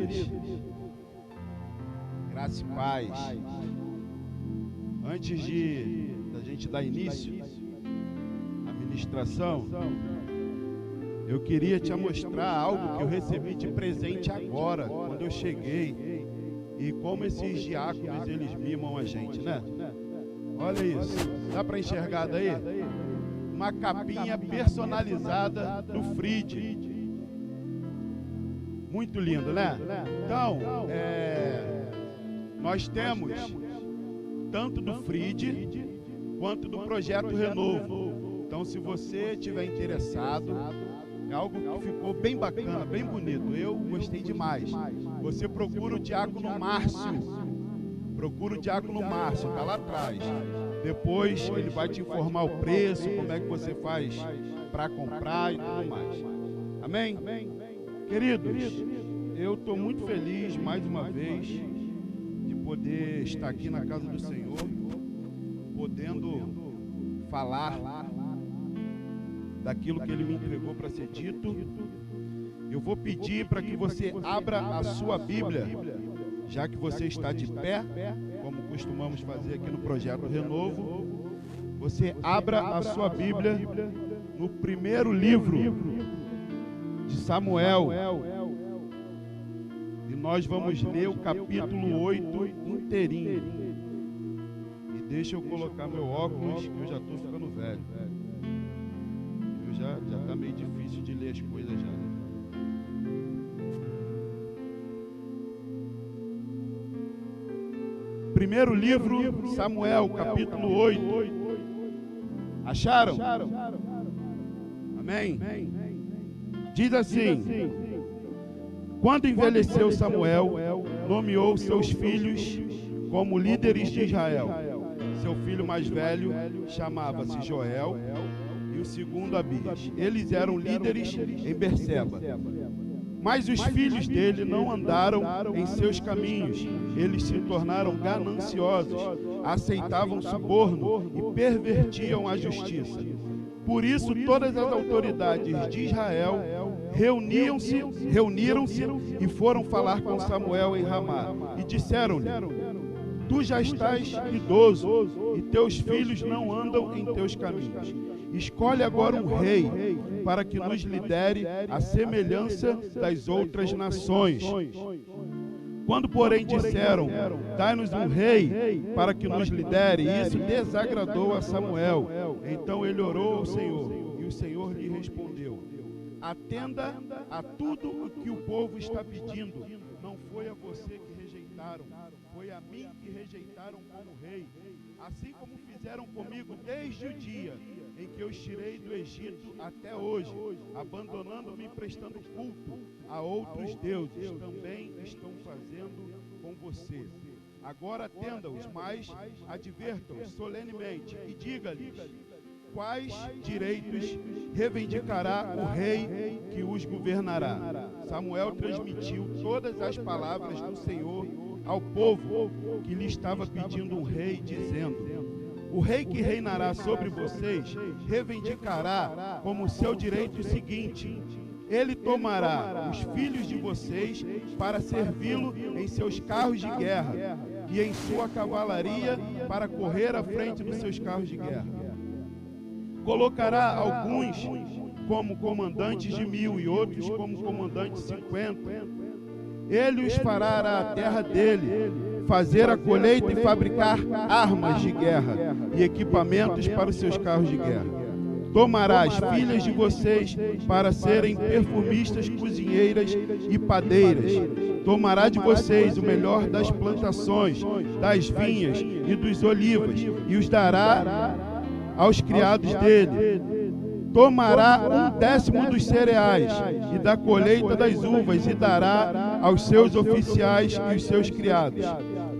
queridos, graça e paz. Antes da gente dar início à ministração, eu queria te mostrar algo que eu recebi de presente agora, quando eu cheguei, e como esses diáconos, eles mimam a gente, né? Olha isso, dá para enxergar daí? Uma capinha personalizada do Fried. Muito lindo, né? Então, nós temos tanto do Fried quanto do Projeto Renovo. Então, se você estiver interessado, é algo que ficou bem bacana, bem bonito. Eu gostei demais. Você procura o Diácono Márcio. Procura o Diácono Márcio, está lá atrás. Depois ele vai te informar o preço, como é que você faz para comprar e tudo mais. Amém? Queridos, eu estou muito feliz mais uma vez de poder estar aqui na casa do Senhor, podendo falar daquilo que Ele me entregou para ser dito. Eu vou pedir para que você abra a sua Bíblia, já que você está de pé, como costumamos fazer aqui no Projeto Renovo. Você abra a sua Bíblia no primeiro livro de Samuel, e nós vamos ler o capítulo 8 inteirinho. E deixa eu colocar meu óculos, que eu já estou ficando velho. Já está meio difícil de ler as coisas já. Primeiro livro, Samuel, capítulo 8. Acharam? Amém? Diz assim: quando envelheceu Samuel, nomeou seus filhos como líderes de Israel. Seu filho mais velho chamava-se Joel e o segundo Abias. Eles eram líderes em Berseba. Mas os filhos dele não andaram em seus caminhos. Eles se tornaram gananciosos, aceitavam suborno e pervertiam a justiça. Por isso, todas as autoridades de Israel reuniram-se e foram falar com Samuel em Ramá. E disseram-lhe: tu já estás idoso e teus filhos não andam em teus caminhos. Escolhe agora um rei para que nos lidere à semelhança das outras nações. Quando, porém, disseram: dai-nos um rei para que nos lidere, isso desagradou a Samuel. Então ele orou ao Senhor, e o Senhor lhe respondeu: atenda a tudo o que o povo está pedindo. Não foi a você que rejeitaram, foi a mim que rejeitaram como rei, assim como fizeram comigo desde o dia em que eu os tirei do Egito até hoje, abandonando-me e prestando culto a outros deuses. Também estão fazendo com você. Agora atenda-os, mas advertam-os solenemente e diga-lhes quais direitos reivindicará o rei que os governará. Samuel transmitiu todas as palavras do Senhor ao povo que lhe estava pedindo um rei, dizendo: o rei que reinará sobre vocês reivindicará como seu direito o seguinte: ele tomará os filhos de vocês para servi-lo em seus carros de guerra e em sua cavalaria para correr à frente dos seus carros de guerra. Colocará alguns como comandantes de 1000 e outros como comandantes de 50. Ele os fará à terra dele, fazer a colheita e fabricar armas de guerra e equipamentos para os seus carros de guerra. Tomará as filhas de vocês para serem perfumistas, cozinheiras e padeiras. Tomará de vocês o melhor das plantações, das vinhas e dos olivas, e os dará aos criados dele. Tomará 1/10 dos cereais e da colheita das uvas e dará aos seus oficiais e os seus criados.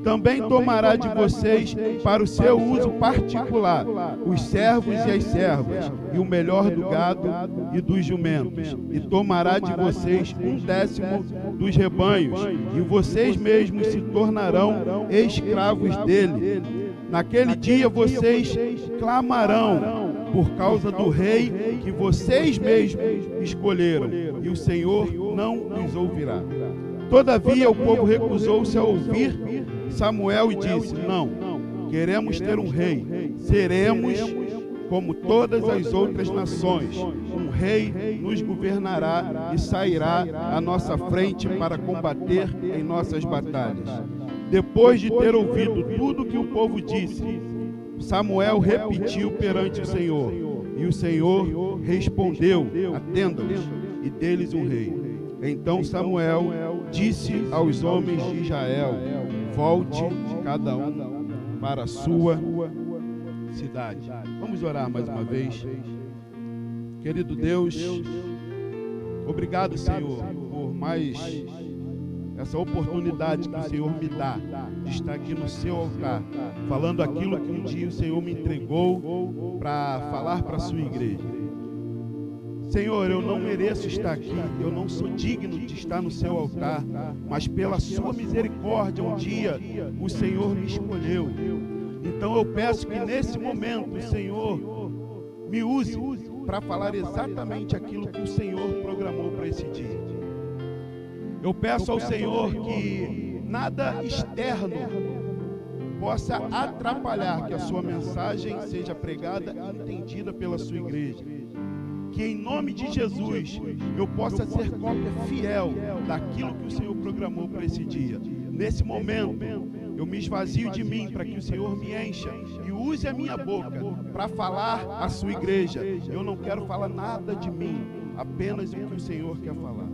Também tomará de vocês para o seu uso particular os servos e as servas e o melhor do gado e dos jumentos. E tomará de vocês 1/10 dos rebanhos, e vocês mesmos se tornarão escravos dele. Naquele dia vocês clamarão por causa do rei que vocês mesmos escolheram, e o Senhor não os ouvirá. Todavia o povo recusou-se a ouvir Samuel e disse: não, queremos ter um rei, seremos como todas as outras nações. Um rei nos governará e sairá à nossa frente para combater em nossas batalhas. Depois de ter ouvido tudo que o povo disse, Samuel repetiu perante o Senhor. E o Senhor respondeu: atenda-os e dê-lhes um rei. Então Samuel disse aos homens de Israel: volte cada um para a sua cidade. Vamos orar mais uma vez. Querido Deus, obrigado, Senhor, por mais essa oportunidade que o Senhor me dá de estar aqui no seu altar, falando aquilo que um dia o Senhor me entregou para falar para a sua igreja. Senhor, eu não mereço estar aqui, eu não sou digno de estar no seu altar, mas pela sua misericórdia um dia o Senhor me escolheu. Então eu peço que nesse momento o Senhor me use para falar exatamente aquilo que o Senhor programou para esse dia. Eu peço ao Senhor que nada externo possa atrapalhar que a sua mensagem seja pregada e entendida pela sua igreja. Que em nome de Jesus eu possa ser cópia fiel daquilo que o Senhor programou para esse dia. Nesse momento eu me esvazio de mim para que o Senhor me encha e use a minha boca para falar à sua igreja. Eu não quero falar nada de mim, apenas o que o Senhor quer falar.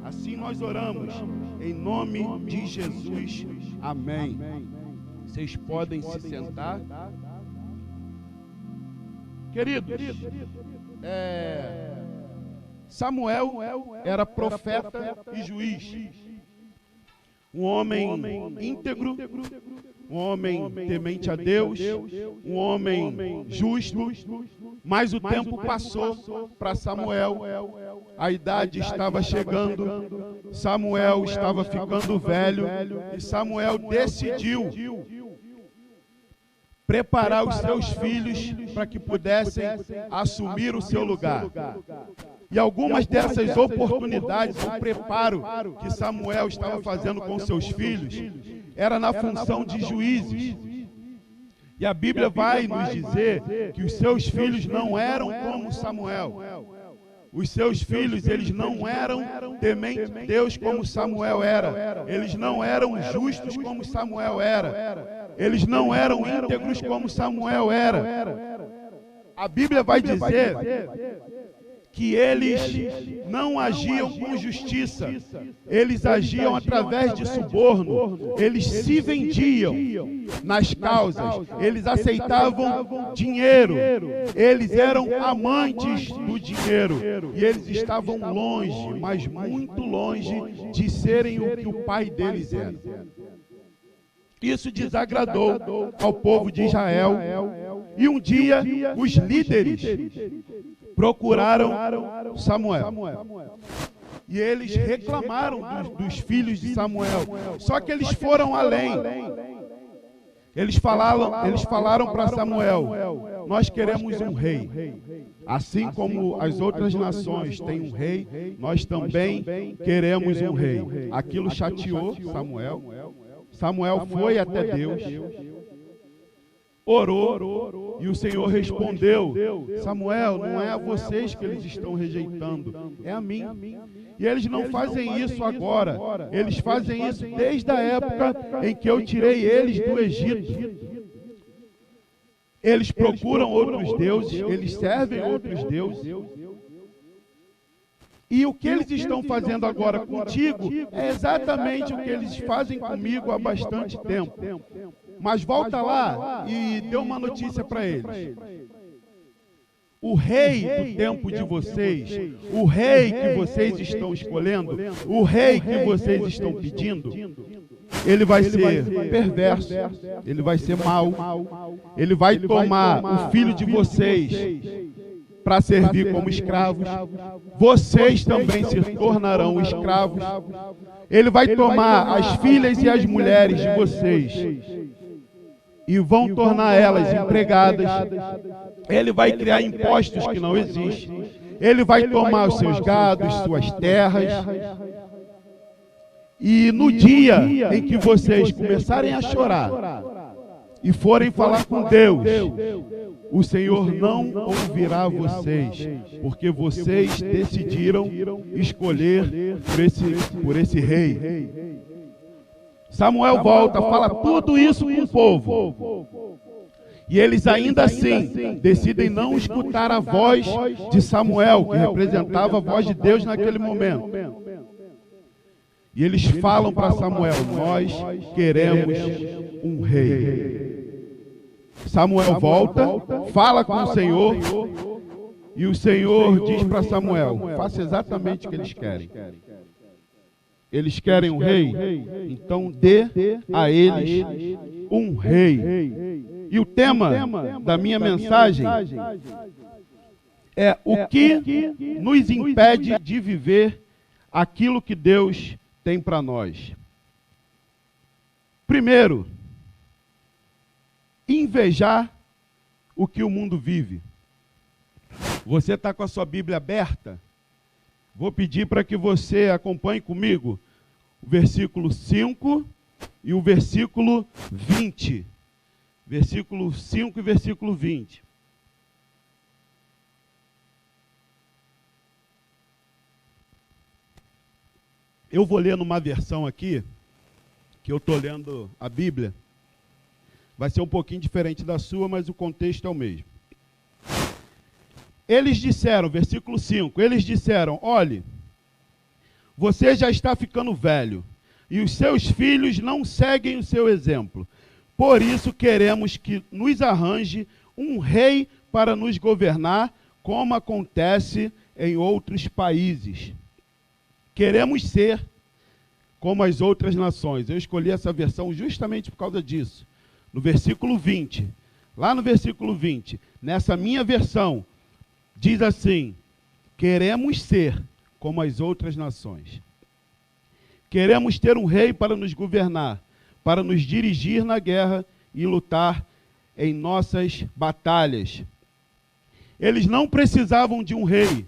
Assim nós oramos, em nome de Jesus. Amém. Vocês podem se sentar. Queridos, Samuel era profeta e juiz. Um homem íntegro, um homem temente a Deus, um homem justo, mas o tempo passou para Samuel, a idade estava chegando, Samuel estava ficando velho, e Samuel decidiu preparar os seus filhos para que pudessem assumir o seu lugar. E algumas dessas oportunidades, o preparo que Samuel estava fazendo com seus filhos, era na função de juízes. E a Bíblia vai nos dizer que os seus filhos não eram como Samuel. Os seus filhos, eles não eram tementes de Deus como Samuel era. Eles não eram justos como Samuel era. Eles não eram íntegros como Samuel era. A Bíblia vai dizer que eles não agiam com justiça, eles agiam através de suborno, eles se vendiam nas causas, eles aceitavam dinheiro, eles eram amantes do dinheiro, e eles estavam longe, mas muito longe de serem o que o pai deles era. Isso desagradou ao povo de Israel, e um dia os líderes procuraram Samuel. E eles reclamaram dos filhos de Samuel. Só que eles foram além. Eles falaram para Samuel: nós queremos um rei. Assim como as outras nações têm um rei, nós também queremos um rei. Aquilo chateou Samuel. Samuel foi até Deus, orou, e o Senhor respondeu: Samuel, não é a vocês que eles estão rejeitando, é a mim. E eles não fazem isso agora, eles fazem isso desde a época em que eu tirei eles do Egito. Eles procuram outros deuses, eles servem outros deuses. E o que eles estão fazendo agora contigo é exatamente o que eles fazem comigo há bastante tempo. Mas volta lá e dê uma notícia para eles. O rei do tempo de vocês, o rei que vocês estão escolhendo, o rei que vocês estão pedindo, ele vai ser perverso, ele vai ser mau, ele vai tomar o filho de vocês para servir como escravos, vocês também se tornarão escravos, ele vai tomar as filhas e as mulheres de vocês e vão tornar elas empregadas, ele vai criar impostos que não existem, ele vai tomar os seus gados, suas terras, E no dia em que vocês começarem a chorar e forem falar com Deus, o Senhor não ouvirá vocês, porque vocês decidiram escolher por esse rei. Samuel volta, fala tudo isso com o povo. E eles ainda assim decidem não escutar a voz de Samuel, que representava a voz de Deus naquele momento. E eles falam para Samuel: nós queremos um rei. Samuel volta, fala com o Senhor, e o Senhor diz para Samuel: faça exatamente o que eles querem. Eles querem um rei? Então dê a eles um rei. E o tema da minha mensagem é o que nos impede de viver aquilo que Deus tem para nós. Primeiro, invejar o que o mundo vive. Você está com a sua Bíblia aberta? Vou pedir para que você acompanhe comigo o versículo 5 e o versículo 20. Versículo 5 e versículo 20. Eu vou ler numa versão aqui, que eu estou lendo a Bíblia. Vai ser um pouquinho diferente da sua, mas o contexto é o mesmo. Eles disseram, versículo 5, eles disseram: olhe, você já está ficando velho, e os seus filhos não seguem o seu exemplo. Por isso queremos que nos arranje um rei para nos governar, como acontece em outros países. Queremos ser como as outras nações. Eu escolhi essa versão justamente por causa disso. No versículo 20, lá no versículo 20, nessa minha versão, diz assim: queremos ser como as outras nações. Queremos ter um rei para nos governar, para nos dirigir na guerra e lutar em nossas batalhas. Eles não precisavam de um rei,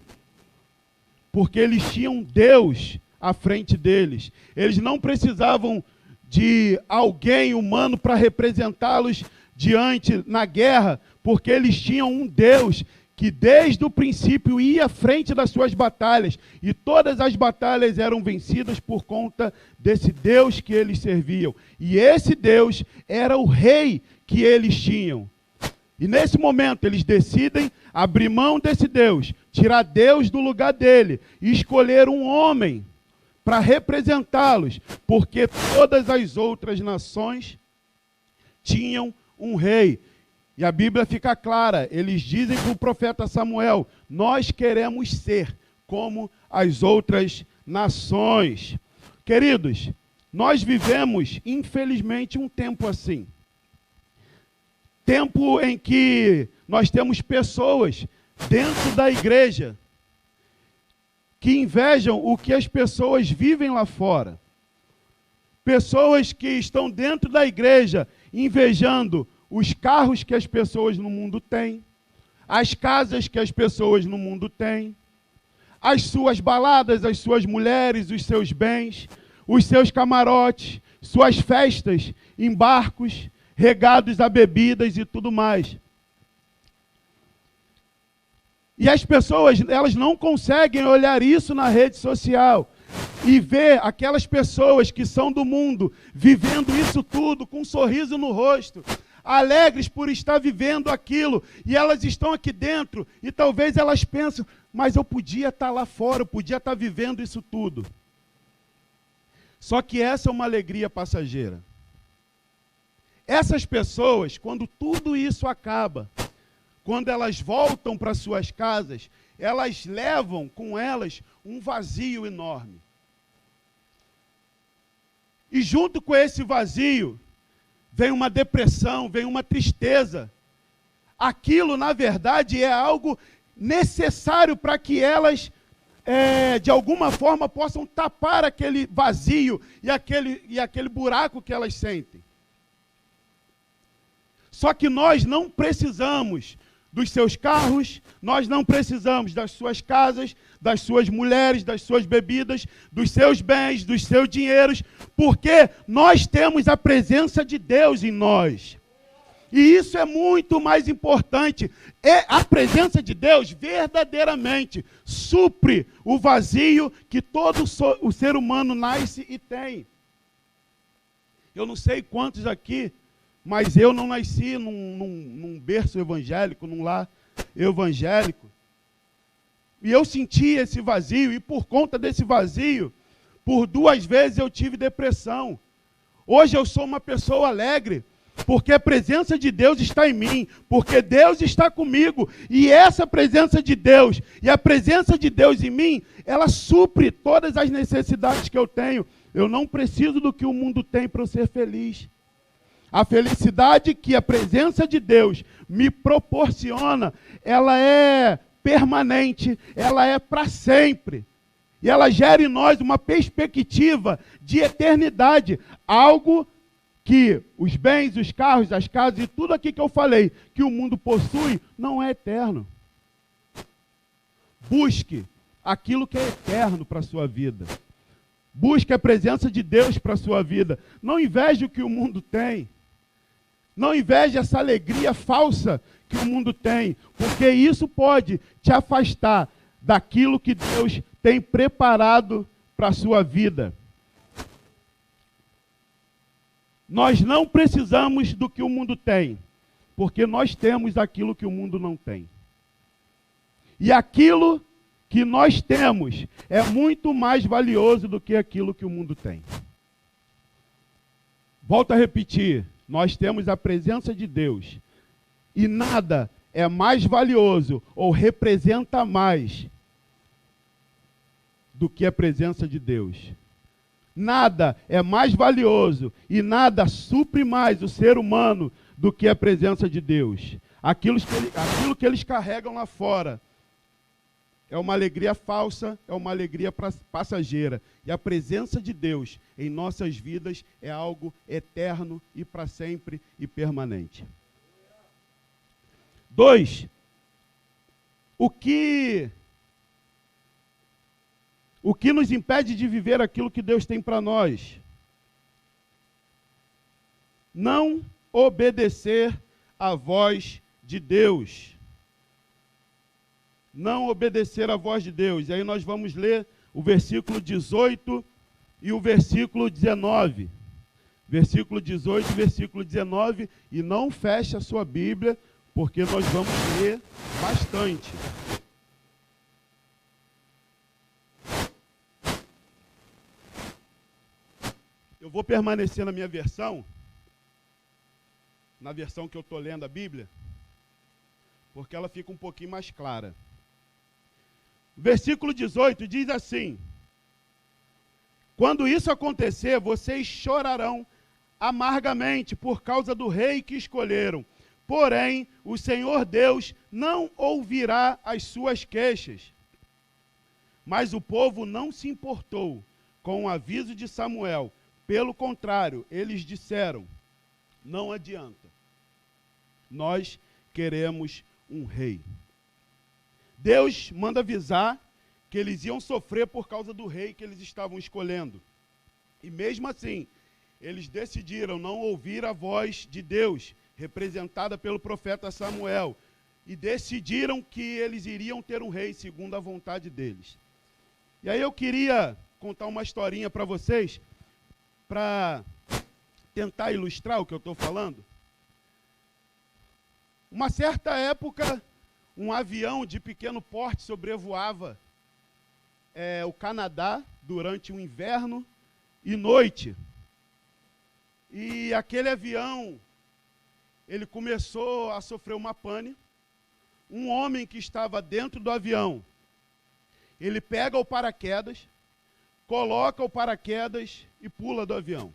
porque eles tinham Deus à frente deles. Eles não precisavam de alguém humano para representá-los diante na guerra, porque eles tinham um Deus que desde o princípio ia à frente das suas batalhas, e todas as batalhas eram vencidas por conta desse Deus que eles serviam. E esse Deus era o rei que eles tinham. E nesse momento eles decidem abrir mão desse Deus, tirar Deus do lugar dele e escolher um homem para representá-los, porque todas as outras nações tinham um rei. E a Bíblia fica clara, eles dizem para o profeta Samuel: nós queremos ser como as outras nações. Queridos, nós vivemos, infelizmente, um tempo assim. Tempo em que nós temos pessoas dentro da igreja que invejam o que as pessoas vivem lá fora. Pessoas que estão dentro da igreja invejando os carros que as pessoas no mundo têm, as casas que as pessoas no mundo têm, as suas baladas, as suas mulheres, os seus bens, os seus camarotes, suas festas em barcos, regados a bebidas e tudo mais. E as pessoas, elas não conseguem olhar isso na rede social e ver aquelas pessoas que são do mundo vivendo isso tudo com um sorriso no rosto, alegres por estar vivendo aquilo, e elas estão aqui dentro, e talvez elas pensam: mas eu podia estar lá fora, eu podia estar vivendo isso tudo. Só que essa é uma alegria passageira. Essas pessoas, quando tudo isso acaba, quando elas voltam para suas casas, elas levam com elas um vazio enorme. E junto com esse vazio, vem uma depressão, vem uma tristeza. Aquilo, na verdade, é algo necessário para que elas, de alguma forma, possam tapar aquele vazio e aquele buraco que elas sentem. Só que nós não precisamos dos seus carros, nós não precisamos das suas casas, das suas mulheres, das suas bebidas, dos seus bens, dos seus dinheiros, porque nós temos a presença de Deus em nós. E isso é muito mais importante. A presença de Deus verdadeiramente supre o vazio que todo o ser humano nasce e tem. Eu não sei quantos aqui, mas eu não nasci num berço evangélico, num lar evangélico. E eu senti esse vazio, e por conta desse vazio, por 2 vezes eu tive depressão. Hoje eu sou uma pessoa alegre, porque a presença de Deus está em mim, porque Deus está comigo, e essa presença de Deus, e a presença de Deus em mim, ela supre todas as necessidades que eu tenho. Eu não preciso do que o mundo tem para eu ser feliz. A felicidade que a presença de Deus me proporciona, ela é permanente, ela é para sempre. E ela gera em nós uma perspectiva de eternidade, algo que os bens, os carros, as casas e tudo aqui que eu falei, que o mundo possui, não é eterno. Busque aquilo que é eterno para a sua vida. Busque a presença de Deus para a sua vida. Não inveje o que o mundo tem. Não inveje essa alegria falsa que o mundo tem, porque isso pode te afastar daquilo que Deus tem preparado para a sua vida. Nós não precisamos do que o mundo tem, porque nós temos aquilo que o mundo não tem. E aquilo que nós temos é muito mais valioso do que aquilo que o mundo tem. Volto a repetir, nós temos a presença de Deus, e nada é mais valioso ou representa mais do que a presença de Deus. Nada é mais valioso e nada supre mais o ser humano do que a presença de Deus. Aquilo que eles carregam lá fora é uma alegria falsa, é uma alegria passageira. E a presença de Deus em nossas vidas é algo eterno e para sempre e permanente. 2. O que nos impede de viver aquilo que Deus tem para nós? Não obedecer à voz de Deus. Não obedecer à voz de Deus. E aí nós vamos ler o versículo 18 e o versículo 19. Versículo 18 e versículo 19. E não feche a sua Bíblia, porque nós vamos ler bastante. Eu vou permanecer na minha versão, na versão que eu estou lendo a Bíblia, porque ela fica um pouquinho mais clara. Versículo 18 diz assim: quando isso acontecer, vocês chorarão amargamente por causa do rei que escolheram. Porém, o Senhor Deus não ouvirá as suas queixas. Mas o povo não se importou com o aviso de Samuel. Pelo contrário, eles disseram: não adianta. Nós queremos um rei. Deus manda avisar que eles iam sofrer por causa do rei que eles estavam escolhendo. E mesmo assim, eles decidiram não ouvir a voz de Deus, representada pelo profeta Samuel, e decidiram que eles iriam ter um rei segundo a vontade deles. E aí eu queria contar uma historinha para vocês, para tentar ilustrar o que eu estou falando. Uma certa época, um avião de pequeno porte sobrevoava o Canadá durante o inverno e noite. E aquele avião, ele começou a sofrer uma pane. Um homem que estava dentro do avião, ele pega o paraquedas, coloca o paraquedas e pula do avião.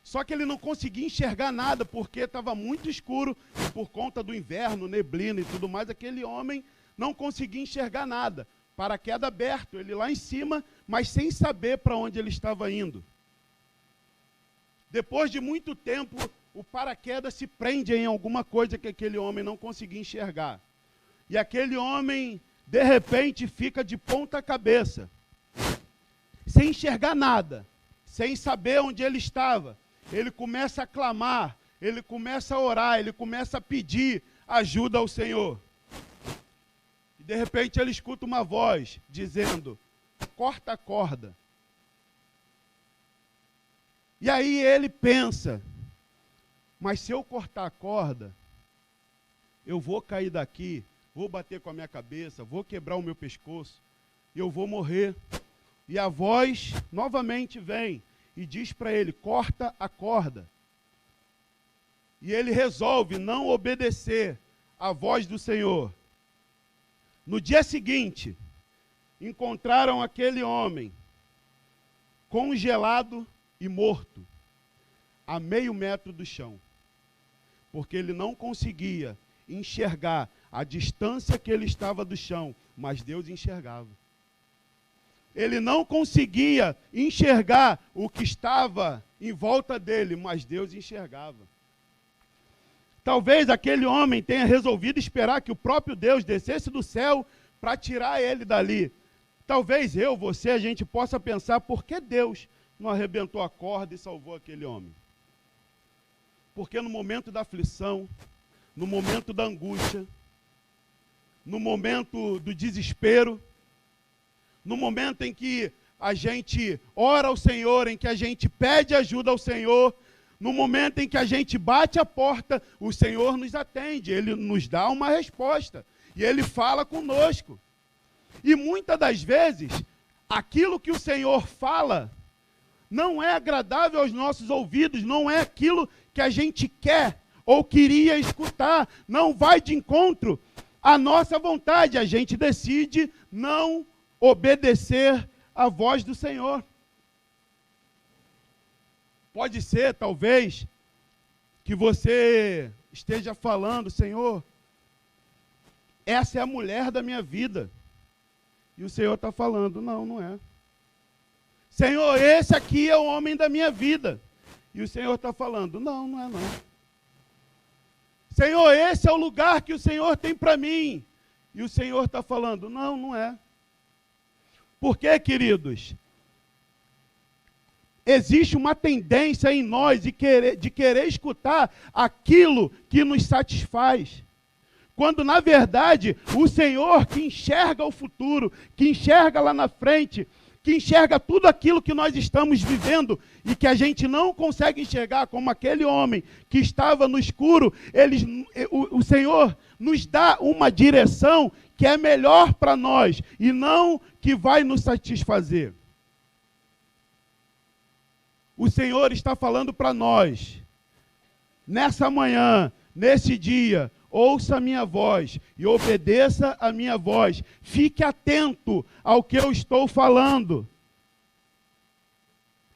Só que ele não conseguia enxergar nada, porque estava muito escuro, e por conta do inverno, neblina e tudo mais, aquele homem não conseguia enxergar nada. Paraquedas aberto, ele lá em cima, mas sem saber para onde ele estava indo. Depois de muito tempo, o paraquedas se prende em alguma coisa que aquele homem não conseguia enxergar. E aquele homem, de repente, fica de ponta cabeça, sem enxergar nada, sem saber onde ele estava. Ele começa a clamar, ele começa a orar, ele começa a pedir ajuda ao Senhor. E de repente ele escuta uma voz dizendo: corta a corda. E aí ele pensa: mas se eu cortar a corda, eu vou cair daqui, vou bater com a minha cabeça, vou quebrar o meu pescoço, e eu vou morrer. E a voz novamente vem e diz para ele: corta a corda. E ele resolve não obedecer à voz do Senhor. No dia seguinte, encontraram aquele homem congelado e morto, a meio metro do chão, porque ele não conseguia enxergar a distância que ele estava do chão, mas Deus enxergava. Ele não conseguia enxergar o que estava em volta dele, mas Deus enxergava. Talvez aquele homem tenha resolvido esperar que o próprio Deus descesse do céu para tirar ele dali. Talvez você, a gente possa pensar: por que Deus não arrebentou a corda e salvou aquele homem? Porque no momento da aflição, no momento da angústia, no momento do desespero, no momento em que a gente ora ao Senhor, em que a gente pede ajuda ao Senhor, no momento em que a gente bate a porta, o Senhor nos atende, Ele nos dá uma resposta, e Ele fala conosco. E muitas das vezes, aquilo que o Senhor fala não é agradável aos nossos ouvidos, não é aquilo que a gente quer ou queria escutar, não vai de encontro à nossa vontade, a gente decide não obedecer à voz do Senhor. Pode ser, talvez, que você esteja falando: Senhor, essa é a mulher da minha vida. E o Senhor está falando: não, não é. Senhor, esse aqui é o homem da minha vida. E o Senhor está falando: não, não é não. Senhor, esse é o lugar que o Senhor tem para mim. E o Senhor está falando: não, não é. Por quê, queridos? Existe uma tendência em nós de querer escutar aquilo que nos satisfaz. Quando, na verdade, o Senhor, que enxerga o futuro, que enxerga lá na frente, que enxerga tudo aquilo que nós estamos vivendo e que a gente não consegue enxergar, como aquele homem que estava no escuro, o Senhor nos dá uma direção que é melhor para nós e não que vai nos satisfazer. O Senhor está falando para nós, nessa manhã, nesse dia: ouça a minha voz e obedeça a minha voz. Fique atento ao que eu estou falando.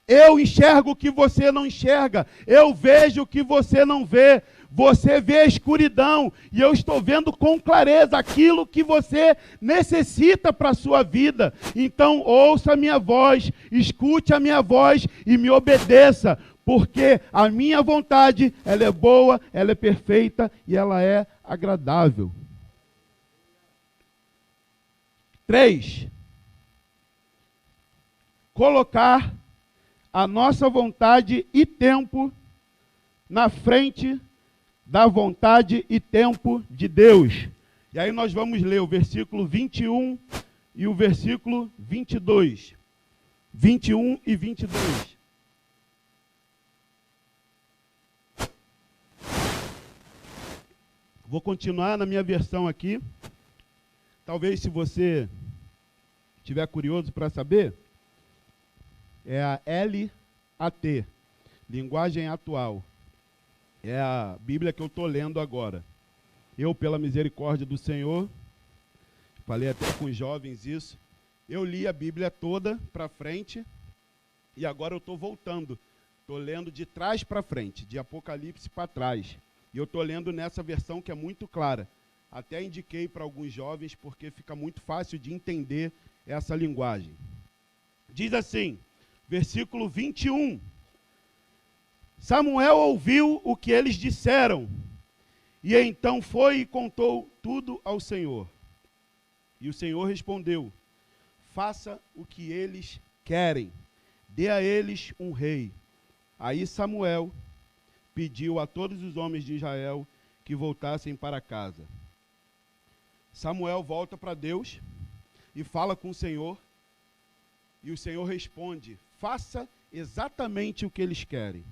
Eu enxergo o que você não enxerga. Eu vejo o que você não vê. Você vê a escuridão e eu estou vendo com clareza aquilo que você necessita para a sua vida. Então ouça a minha voz, escute a minha voz e me obedeça, porque a minha vontade, ela é boa, ela é perfeita e ela é agradável. 3. Colocar a nossa vontade e tempo na frente da vontade e tempo de Deus. E aí nós vamos ler o versículo 21 e o versículo 22. 21 e 22. Vou continuar na minha versão aqui. Talvez, se você estiver curioso para saber, é a LAT, Linguagem Atual. É a Bíblia que eu estou lendo agora. Eu, pela misericórdia do Senhor, falei até com os jovens isso, eu li a Bíblia toda para frente e agora eu estou voltando. Estou lendo de trás para frente, de Apocalipse para trás. E eu estou lendo nessa versão que é muito clara. Até indiquei para alguns jovens porque fica muito fácil de entender essa linguagem. Diz assim, versículo 21. Samuel ouviu o que eles disseram, e então foi e contou tudo ao Senhor. E o Senhor respondeu: faça o que eles querem, dê a eles um rei. Aí Samuel pediu a todos os homens de Israel que voltassem para casa. Samuel volta para Deus e fala com o Senhor, e o Senhor responde: faça exatamente o que eles querem.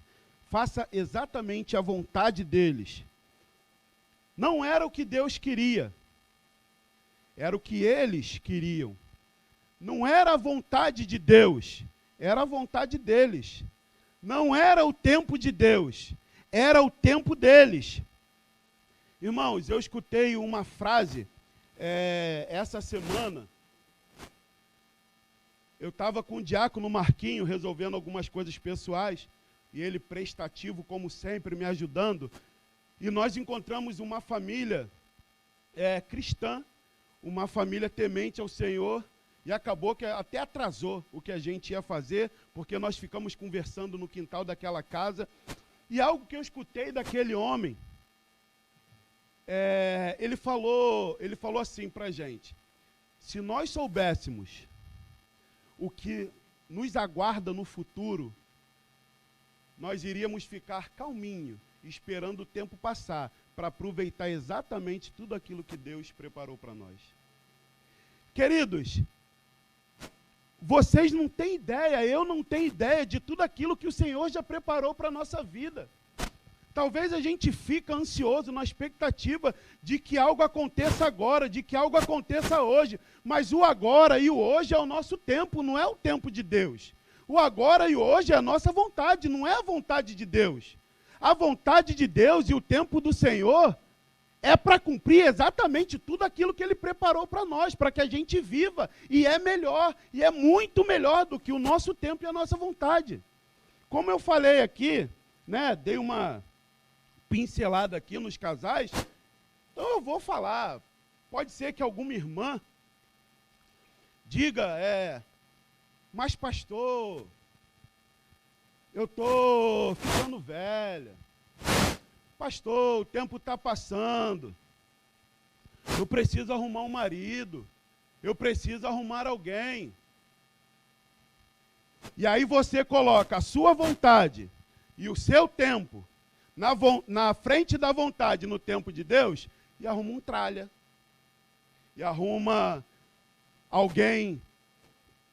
Faça exatamente a vontade deles. Não era o que Deus queria, era o que eles queriam. Não era a vontade de Deus, era a vontade deles. Não era o tempo de Deus, era o tempo deles. Irmãos, eu escutei uma frase essa semana. Eu estava com o diácono Marquinho resolvendo algumas coisas pessoais, e ele prestativo, como sempre, me ajudando. E nós encontramos uma família cristã, uma família temente ao Senhor, e acabou que até atrasou o que a gente ia fazer, porque nós ficamos conversando no quintal daquela casa. E algo que eu escutei daquele homem, ele falou assim para a gente: se nós soubéssemos o que nos aguarda no futuro, nós iríamos ficar calminho, esperando o tempo passar, para aproveitar exatamente tudo aquilo que Deus preparou para nós. Queridos, vocês não têm ideia, eu não tenho ideia de tudo aquilo que o Senhor já preparou para a nossa vida. Talvez a gente fique ansioso na expectativa de que algo aconteça agora, de que algo aconteça hoje, mas o agora e o hoje é o nosso tempo, não é o tempo de Deus. O agora e o hoje é a nossa vontade, não é a vontade de Deus. A vontade de Deus e o tempo do Senhor é para cumprir exatamente tudo aquilo que Ele preparou para nós, para que a gente viva, e é melhor, e é muito melhor do que o nosso tempo e a nossa vontade. Como eu falei aqui, né, dei uma pincelada aqui nos casais, então eu vou falar. Pode ser que alguma irmã diga, mas pastor, eu estou ficando velha. Pastor, o tempo está passando. Eu preciso arrumar um marido. Eu preciso arrumar alguém. E aí você coloca a sua vontade e o seu tempo na frente da vontade, no tempo de Deus, e arruma um tralha. E arruma alguém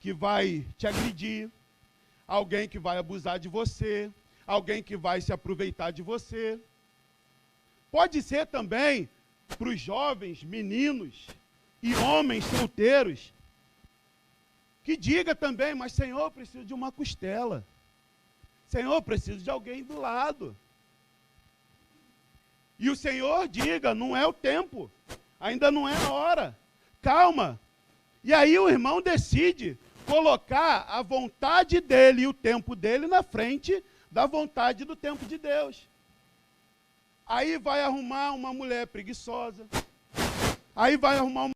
que vai te agredir, alguém que vai abusar de você, alguém que vai se aproveitar de você. Pode ser também para os jovens, meninos e homens solteiros, que diga também, mas Senhor, eu preciso de uma costela. Senhor, eu preciso de alguém do lado. E o Senhor diga, não é o tempo, ainda não é a hora, calma. E aí o irmão decide colocar a vontade dele e o tempo dele na frente da vontade do tempo de Deus. Aí vai arrumar uma mulher preguiçosa, aí vai arrumar uma